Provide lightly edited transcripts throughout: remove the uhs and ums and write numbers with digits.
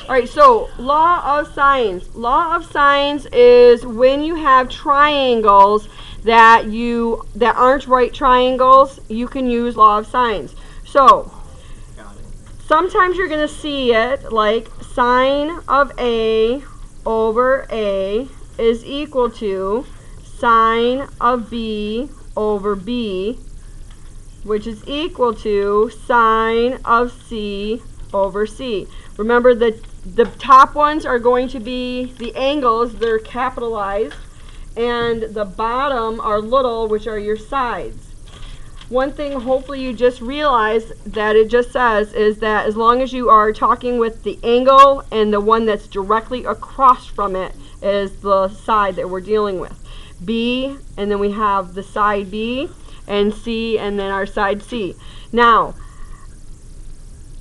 All right, so law of sines. Law of sines is when you have triangles that aren't right triangles, you can use law of sines. So sometimes you're going to see it like sine of A over A is equal to sine of B over B, which is equal to sine of C over C. Remember that the top ones are going to be the angles, they're capitalized, and the bottom are little, which are your sides. One thing hopefully you just realize that it just says is that as long as you are talking with the angle and the one that's directly across from it is the side that we're dealing with. B, and then we have the side B, and C, and then our side C. Now,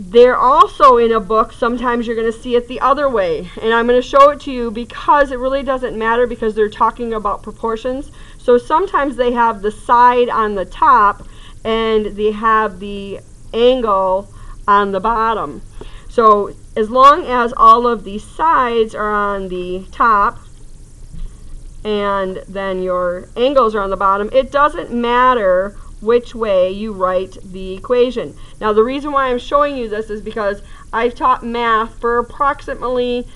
they're also in a book, sometimes you're going to see it the other way. And I'm going to show it to you because it really doesn't matter because they're talking about proportions. So sometimes they have the side on the top and they have the angle on the bottom. So as long as all of these sides are on the top and then your angles are on the bottom, it doesn't matter which way you write the equation. Now the reason why I'm showing you this is because I've taught math for approximately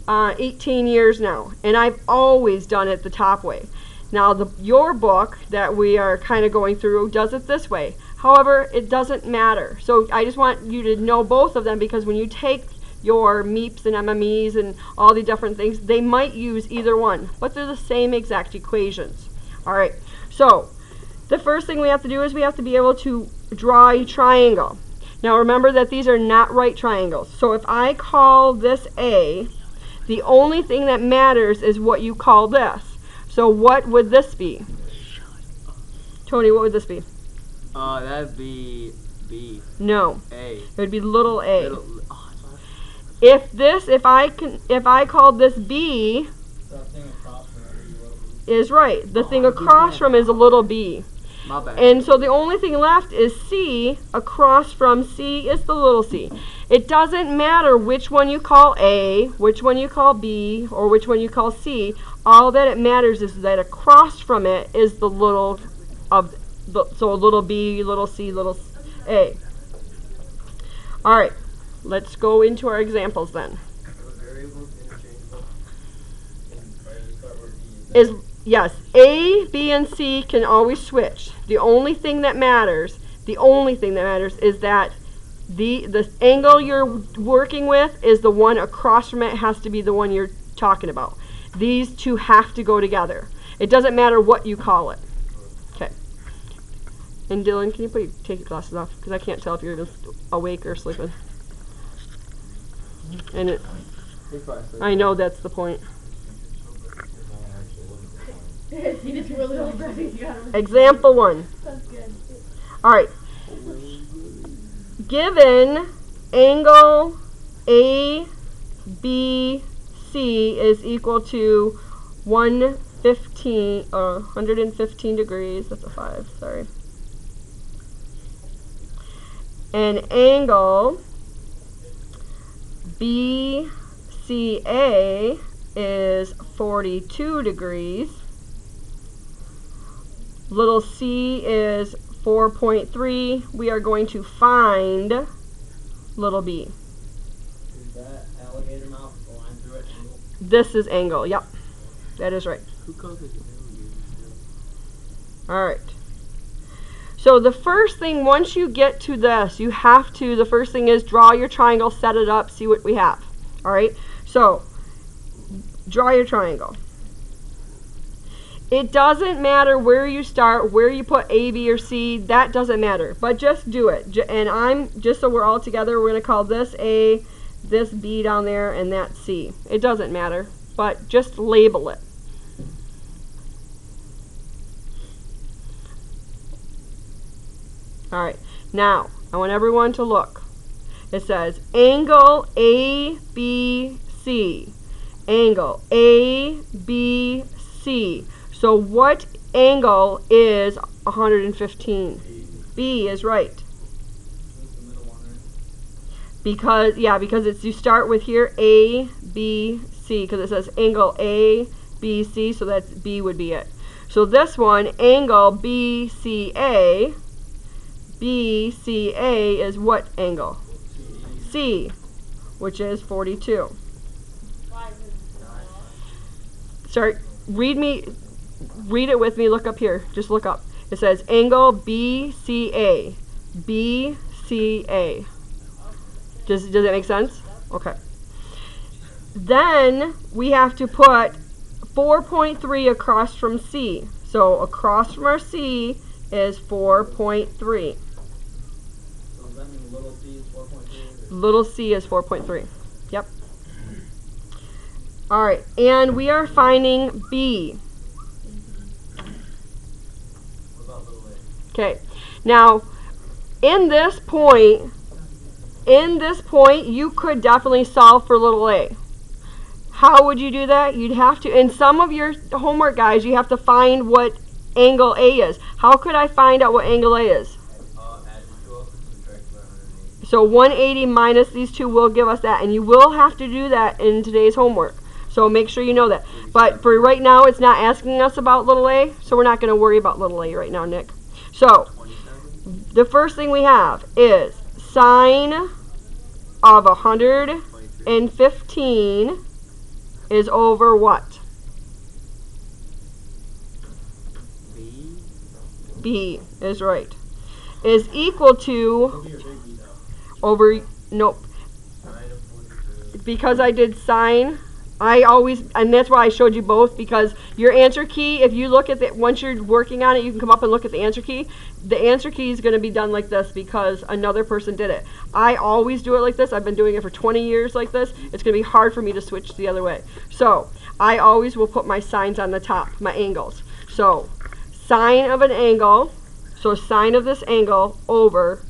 18 years now, and I've always done it the top way. Now your book that we are kind of going through does it this way. However, it doesn't matter. So I just want you to know both of them because when you take your MEPs and MMEs and all the different things, they might use either one, but they're the same exact equations. All right, so the first thing we have to do is we have to be able to draw a triangle. Now remember that these are not right triangles. So if I call this A, the only thing that matters is what you call this. So what would this be? Tony, what would this be? That'd be B. No. A. It would be little a. If I called this B, is right. The thing across from is a little b. My bad. And so the only thing left is C. Across from C is the little c. It doesn't matter which one you call A, which one you call B, or which one you call C. All that it matters is that across from it is the little of the, so little b, little c, little a. All right, let's go into our examples then. Yes, A, B, and C can always switch. The only thing that matters is that the angle you're working with is the one across from it has to be the one you're talking about. These two have to go together. It doesn't matter what you call it. Okay. And Dylan, can you take your glasses off? Because I can't tell if you're awake or sleeping. And I know that's the point. Example 1. Alright. Given angle ABC is equal to 115 degrees, that's a 5, sorry. And angle BCA is 42 degrees. Little c is 4.3. We are going to find little b. Is that alligator mouth the line through it? Angle? This is angle. Yep, that is right. Who calls it alligator? All right. So the first thing, once you get to this, you have to, the first thing is draw your triangle, set it up, see what we have. All right. So draw your triangle. It doesn't matter where you start, where you put A, B, or C. That doesn't matter. But just do it. And just so we're all together, we're going to call this A, this B down there, and that C. It doesn't matter, but just label it. All right. Now, I want everyone to look. It says angle ABC. Angle ABC. So what angle is 115? B is right. Because it's, you start with here A, B, C, because it says angle A, B, C, so that's B would be it. So this one, angle BCA, BCA is what angle? C, which is 42. Sorry, read it with me, look up here, just look up. It says angle BCA, BCA. Does that make sense? Okay. Then we have to put 4.3 across from C. So across from our C is 4.3. So does that mean little c is 4.3? Little c is 4.3. Yep. All right, and we are finding B. What about little a? Okay. Now, in this point, you could definitely solve for little a. How would you do that? You'd have to, in some of your homework, guys, you have to find what angle A is. How could I find out what angle A is? Add the 2 up and subtract 180. So 180 minus these two will give us that, and you will have to do that in today's homework. So make sure you know that. But for right now, it's not asking us about little a, so we're not going to worry about little a right now, Nick. So the first thing we have is sine of 115 is over what? B. B is right. Is equal to over, nope. Sine of 42. Because I did sine, I always, and that's why I showed you both, because your answer key, if you look at it, once you're working on it, you can come up and look at the answer key. The answer key is going to be done like this because another person did it. I always do it like this. I've been doing it for 20 years like this. It's going to be hard for me to switch the other way. So I always will put my signs on the top, my angles. So sine of an angle, so sine of this angle over,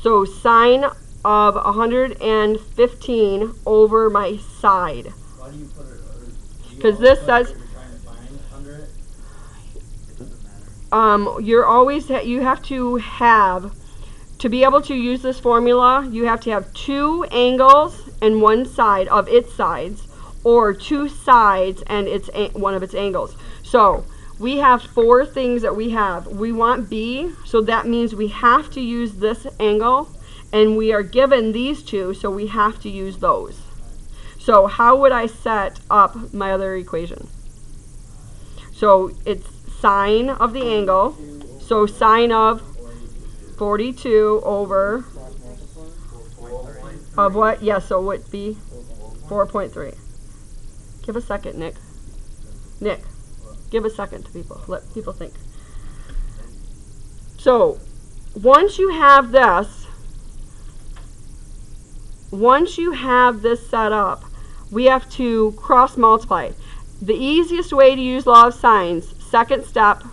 so sine of 115 over my side. Why do you put it? Because this says, You're trying to find under it. It doesn't matter. you're always, you have to have, to be able to use this formula, you have to have two angles and one side of its sides, or two sides and its one of its angles. So we have four things that we have. We want B, so that means we have to use this angle, and we are given these two, so we have to use those. So how would I set up my other equation? So it's sine of the angle, so sine of 42 over, of what? Yes, so what would be 4.3. Give a second, Nick. Nick, give a second to people. Let people think. So once you have this set up, we have to cross multiply. The easiest way to use law of sines, second step,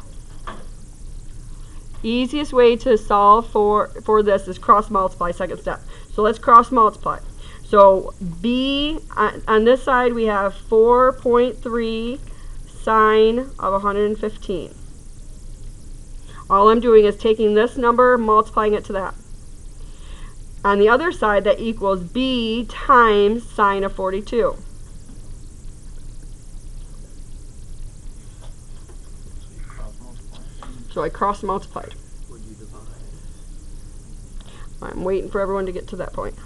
easiest way to solve for this is cross multiply, second step. So let's cross multiply. So B, on this side we have 4.3 sine of 115. All I'm doing is taking this number, multiplying it to that. On the other side, that equals B times sine of 42. So I cross multiplied. Would you divide? I'm waiting for everyone to get to that point.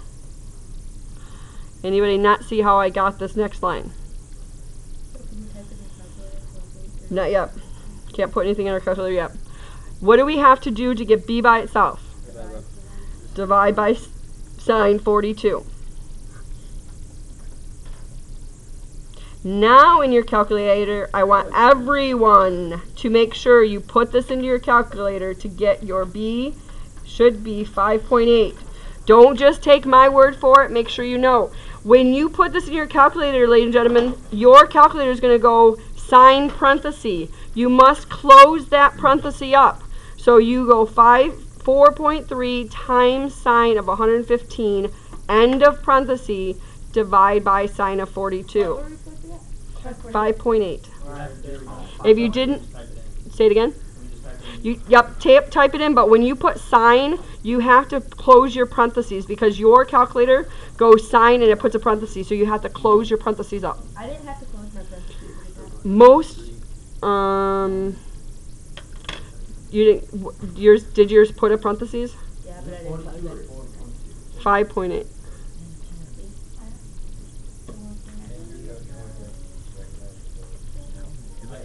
Anybody not see how I got this next line? Not yet. Can't put anything in our calculator yet. What do we have to do to get B by itself? Divide by sine 42. Now in your calculator, I want everyone to make sure you put this into your calculator to get your B. Should be 5.8. Don't just take my word for it. Make sure you know. When you put this in your calculator, ladies and gentlemen, your calculator is going to go sine parenthesis. You must close that parenthesis up. So you go 4.3 times sine of 115, end of parenthesis, divide by sine of 42. 5.8. If you didn't, say it again. Type it in, but when you put sine, you have to close your parentheses because your calculator goes sine and it puts a parenthesis, so you have to close your parentheses up. I didn't have to close my parentheses. Most, you didn't, did yours put a parentheses? Yeah, but I didn't close it. 5.8.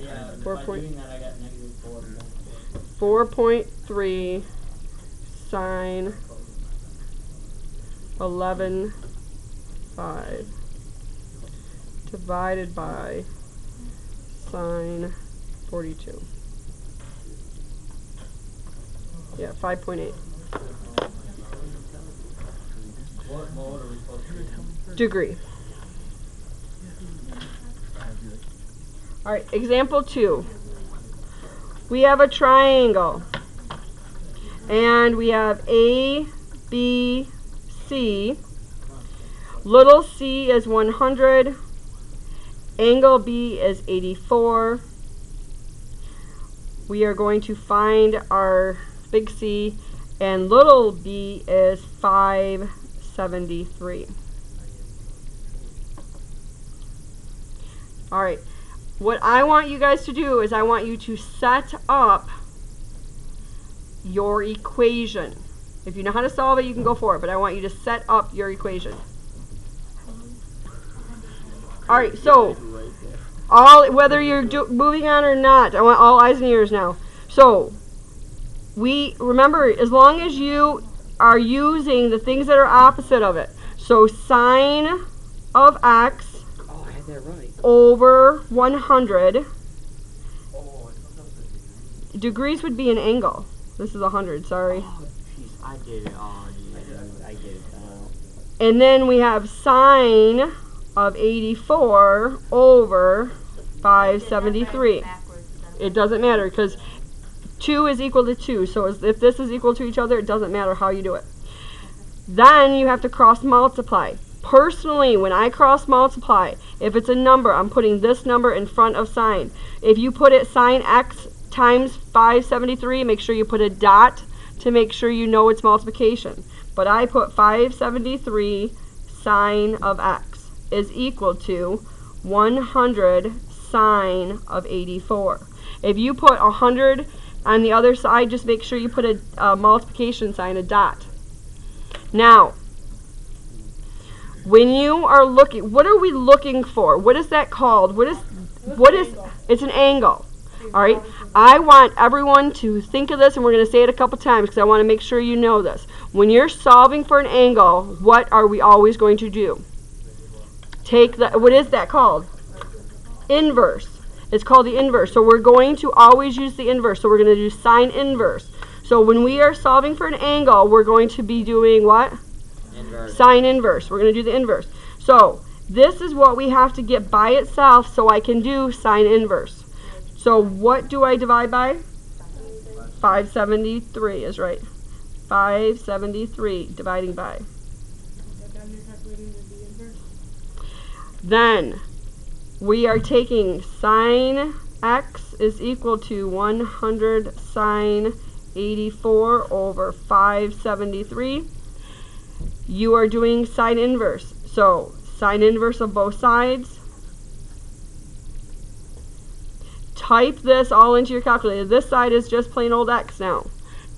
Yeah, Four by point- doing that, I got negative 4. 4.3 sine 11.5 divided by sine 42. Yeah, 5.8. What mode are we supposed to use? Degree. All right, example 2. We have a triangle, and we have A, B, C. Little c is 100. Angle B is 84. We are going to find our big C, and little b is 573. All right. What I want you guys to do is I want you to set up your equation. If you know how to solve it, you can go for it, but I want you to set up your equation. All right, so whether you're moving on or not, I want all eyes and ears now. So remember, as long as you are using the things that are opposite of it. So sine of x over 100. Degrees would be an angle. This is 100, sorry. Oh, jeez, I get it. Oh, yeah, I get it now. And then we have sine of 84 over 573. It doesn't matter because 2 is equal to 2. So if this is equal to each other, it doesn't matter how you do it. Then you have to cross multiply. Personally, when I cross multiply, if it's a number, I'm putting this number in front of sine. If you put it sine x times 573, make sure you put a dot to make sure you know it's multiplication. But I put 573 sine of x is equal to 100 sine of 84. If you put 100 on the other side, just make sure you put a multiplication sign, a dot. Now, when you are looking, what are we looking for? What is that called? It's an angle. All right. I want everyone to think of this, and we're going to say it a couple times because I want to make sure you know this. When you're solving for an angle, what are we always going to do? What is that called? Inverse. It's called the inverse. So we're going to always use the inverse. So we're going to do sine inverse. So when we are solving for an angle, we're going to be doing what? Inverse. Sine inverse. We're going to do the inverse. So this is what we have to get by itself so I can do sine inverse. So what do I divide by? 573 is right. 573 dividing by. Then we are taking sine x is equal to 100 sine 84 over 573. You are doing sine inverse. So sine inverse of both sides. Type this all into your calculator. This side is just plain old x now.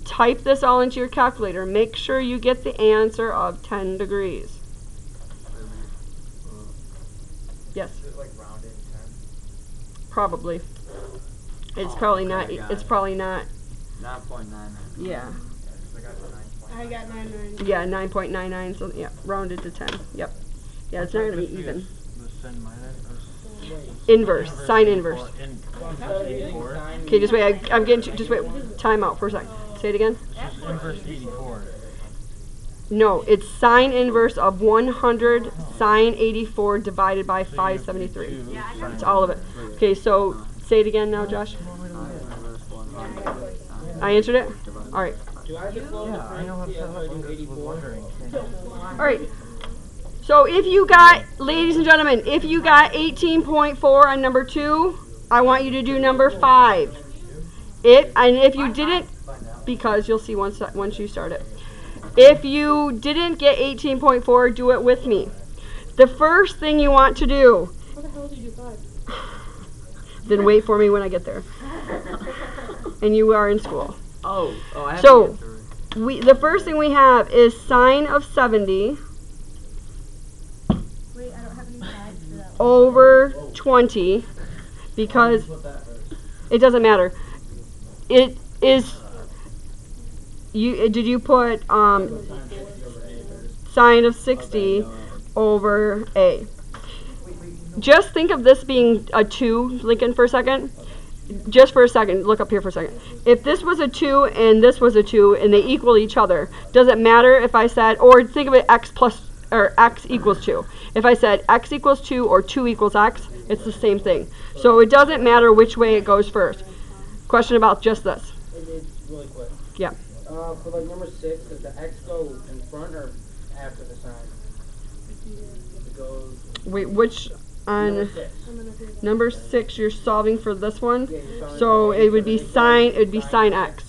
Type this all into your calculator. Make sure you get the answer of 10 degrees. Yes? Is it like rounded 10? Probably. It's probably not. It's probably not. 9.99. Yeah. I got 9.9. Yeah, 9.99. So yeah, rounded to 10. Yep. Yeah, it's not gonna be even. Inverse. Sine inverse. Okay, just wait. I'm getting. Just wait. Time out for a second. Say it again. Inverse 84. No, it's sine inverse of 100 sine 84 divided by 573. It's all of it. Okay, so say it again now, Josh. I answered it? All right. Do I have to close the parentheses after I do 84? All right. So if you got, ladies and gentlemen, if you got 18.4 on number 2, I want you to do number 5. if you didn't, because you'll see once you start it. If you didn't get 18.4, do it with me. The first thing you want to do, How the hell did you do 5? then wait for me when I get there. And you are in school. Oh, I have So, the answer. the first thing we have is sine of 70 Wait, I don't have any sides for that one. over 20, because Put that first. it doesn't matter. It is, did you put Times 60 over A first. sine of 60 over A? Just think of this being a 2, Lincoln, for a second. Just for a second, look up here for a second. If this was a 2 and this was a 2 and they equal each other, does it matter if I said, or think of it x equals 2. If I said x equals 2 or 2 equals x, it's the same thing. So it doesn't matter which way it goes first. Question about just this. It's really quick. Yeah. For like number 6, does the X go in front or after the sign? It goes Wait, which number on 6. number 6 you're solving for this one? Yeah, you're solving So for A, it would be so sine, it would be sine x.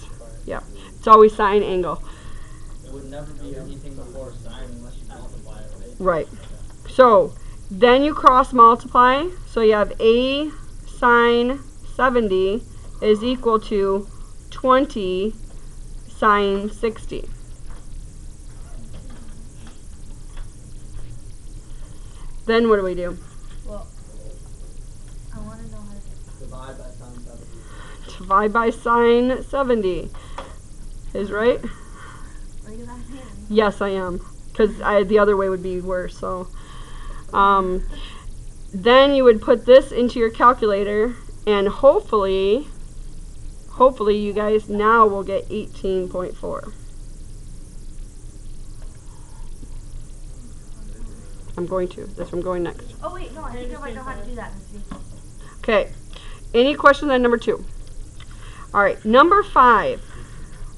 Yeah. It's always sine angle. It would never be anything before sign unless you multiply it, Right. right? So then you cross multiply. So you have a sine 70 is equal to 20 sine 60. Then what do we do? Well, I want to know how to do Divide by sine 70. Divide by sine 70. Is right? it. Are you that hand? Yes, I am. Because the other way would be worse. So, then you would put this into your calculator, and hopefully you guys now will get 18.4. I'm going to. That's where I'm going next. Oh wait, no, I think I might know how to do that. Okay. Any questions on number 2? All right. Number 5.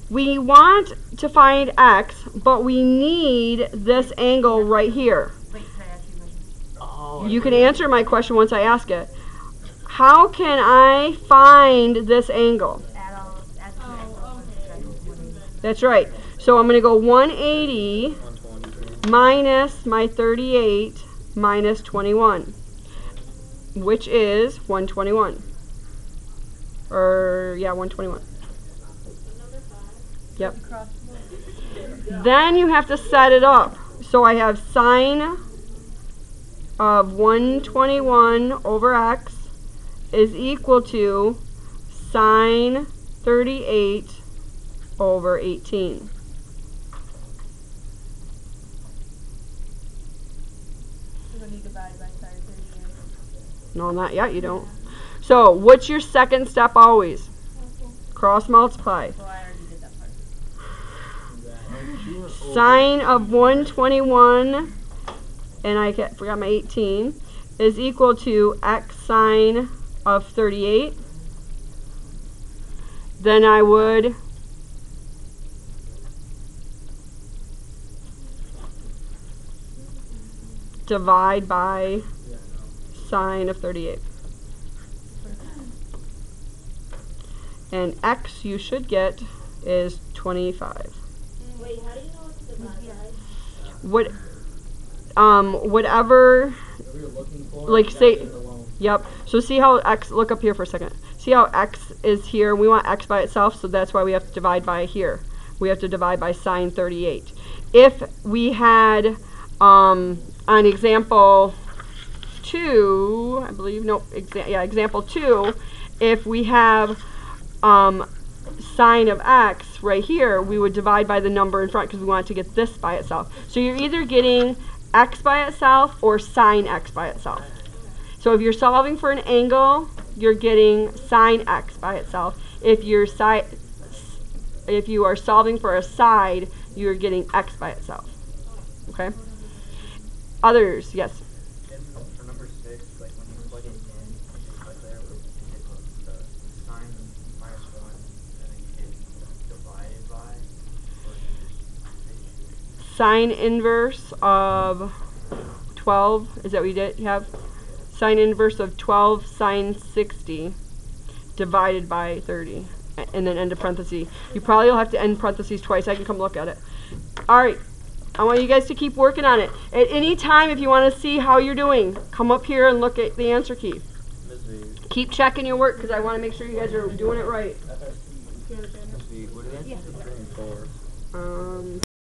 We want to find x, but we need this angle right here. Wait, can I ask you a question? Oh, You can answer my question once I ask it. How can I find this angle? Add all, add two angles and subtract 180. That's right. So I'm going to go 180 minus my 38 minus 21, which is 121. Or, yeah, 121. Yep. Then you have to set it up. So I have sine of 121 over x is equal to sine 38 over 18. You're going to divide by sine 38. No, not yet, you don't. So what's your second step always? Cross multiply. So I already did that part. Sine of 121, and I forgot my 18, is equal to x sine of 38. Then I would divide by sine of 38. And x you should get is 25. Wait, how do you know it's divide by? Whatever, Whatever you're looking for, like you gotta say, leave it alone. yep. So see how x, look up here for a second. See how x is here? We want x by itself, so that's why we have to divide by here. We have to divide by sine 38. If we had, on example 2, I believe, no, example 2, if we have sine of x right here, we would divide by the number in front because we want to get this by itself. So you're either getting x by itself or sine x by itself. So if you're solving for an angle, you're getting sine x by itself. If you are solving for a side, you're getting x by itself. Okay? Others, yes. For number 6, like when you plug it in, like there, you get the sine minus 1, and then you get divided by, or Sine inverse of 12, is that what you did have? Sine inverse of 12 sine 60 divided by 30. and then end of parentheses. You probably will have to end parentheses twice. I can come look at it. All right. I want you guys to keep working on it. At any time, if you want to see how you're doing, come up here and look at the answer key. Keep checking your work because I want to make sure you guys are doing it right. What is it? Um,